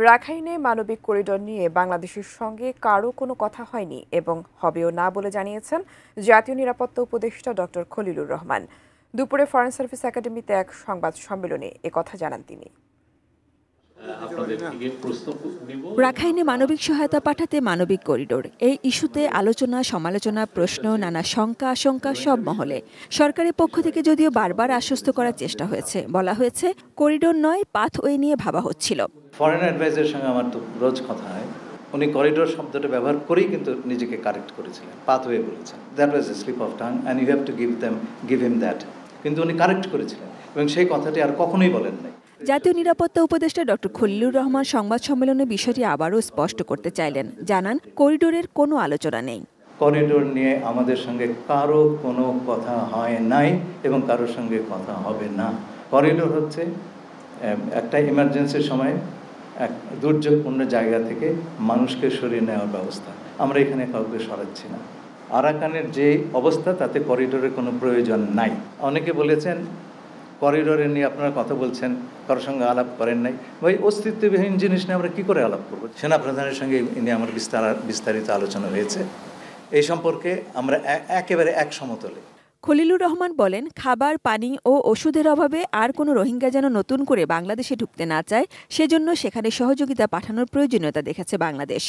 রাখাইনে মানবিক করিডোর নিয়ে বাংলাদেশের সঙ্গে কারও কোনো কথা হয়নি এবং হবেও না বলে জানিয়েছেন জাতীয় নিরাপত্তা উপদেষ্টা ডক্টর খলিলুর রহমান। দুপুরে ফরেন সার্ভিস একাডেমিতে এক সংবাদ সম্মেলনে একথা জানান তিনি। রাখাইনে মানবিক সহায়তা পাঠাতে মানবিক করিডোর, এই ইস্যুতে আলোচনা সমালোচনা প্রশ্ন নানা শঙ্কা আশঙ্কা সব মহলে। সরকারের পক্ষ থেকে যদিও বারবার আশ্বস্ত করার চেষ্টা হয়েছে, বলা হয়েছে করিডোর নয় পাথওয়ে নিয়ে ভাবা হচ্ছিল। ফরেন অ্যাডভাইজারের সঙ্গে আমার তো রোজ কথা হয়, উনি করিডোর শব্দটা ব্যবহার করেই কিন্তু নিজেকে কারেক্ট করেছিলেন, পাথওয়ে বলেছেন। That was a slip of tongue and you have to give him that. কিন্তু উনি কারেক্ট করেছিলেন এবং সেই কথাটি আর কখনোই বলেন নাই। জাতীয় নিরাপত্তা উপদেষ্টা ডক্টর খলিলুর রহমান সংবাদ সম্মেলনে বিষয়টি আবারও স্পষ্ট করতে চাইলেন, জানান করিডোরের কোনো আলোচনা নেই। করিডোর নিয়ে আমাদের সঙ্গে কারো কোনো কথা হয় নাই এবং কারোর সঙ্গে কথা হবে না। করিডোর হচ্ছে একটা ইমার্জেন্সির সময় এক দুর্যোগপূর্ণ জায়গা থেকে মানুষকে সরিয়ে নেওয়ার ব্যবস্থা। আমরা এখানে কাউকে সরাচ্ছি না। আরাকানের যে অবস্থা তাতে করিডোরের কোনো প্রয়োজন নাই। অনেকে বলেছেন করিডোরে নিয়ে আপনারা কথা বলছেন, কারোর সঙ্গে আলাপ করেন নাই। ওই অস্তিত্ববিহীন জিনিস নিয়ে আমরা কী করে আলাপ করব? সেনাপ্রধানের সঙ্গে নিয়ে আমার বিস্তারিত আলোচনা হয়েছে। এই সম্পর্কে আমরা একেবারে এক সমতলে। খলিলুর রহমান বলেন, খাবার পানি ও ওষুধের অভাবে আর কোনো রোহিঙ্গা যেন নতুন করে বাংলাদেশে ঢুকতে না চায়, সেজন্য সেখানে সহযোগিতা পাঠানোর প্রয়োজনীয়তা দেখেছে বাংলাদেশ।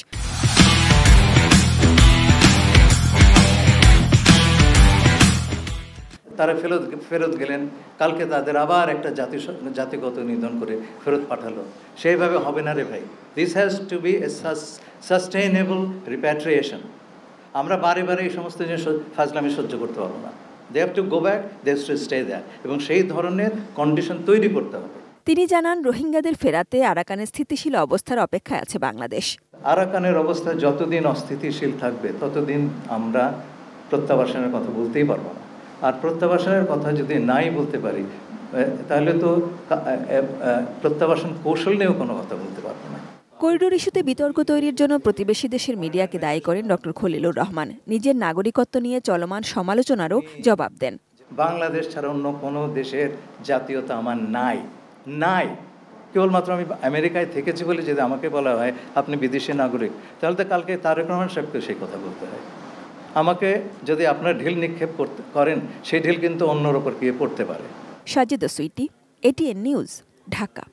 তারা ফেরত গেলেন, কালকে তাদের আবার একটা জাতিগত নিধন করে ফেরত পাঠালো। সেইভাবে হবে না রে ভাই। This has to be a sustainable repatriation. আমরা বারে বারে এই সমস্ত জিনিস ফাজলামি সহ্য করতে পারবো না। They have to go back, they have to stay there, এবং সেই ধরনের কন্ডিশন তৈরি করতে হবে। তিনি জানান, রোহিঙ্গাদের ফেরাতে আরাকানের স্থিতিশীল অবস্থার অপেক্ষায় আছে বাংলাদেশ। আরাকানের অবস্থা যতদিন অস্থিতিশীল থাকবে ততদিন আমরা প্রত্যাবাসনের কথা বলতেই পারবো না। আর প্রত্যাবাসনের কথা যদি নাই বলতে পারি, তাহলে তো প্রত্যাবাসন কৌশল নিয়েও কোনো কথা বলতে পারবো না। করিডোর ইস্যুতে বিতর্ক তৈরির জন্য প্রতিবেশী দেশের মিডিয়াকে দায়ী করেন ডক্টর খলিলুর রহমান। নিজের নাগরিকত্ব নিয়ে চলমান সমালোচনারও জবাব দেন। বাংলাদেশ ছাড়া অন্য কোনো দেশের জাতীয়তা আমার নাই। কেবলমাত্র আমি আমেরিকায় থেকেছি বলে যদি আমাকে বলা হয় আপনি বিদেশি নাগরিক, তাহলে তো কালকে তারেক রহমান সাহেবকে সেই কথা বলতে হয়। আমাকে যদি আপনার ঢিল নিক্ষেপ করেন, সেই ঢিল কিন্তু অন্যর ওপর গিয়ে পড়তে পারে। Sajida Sweety, ATN news, Dhaka.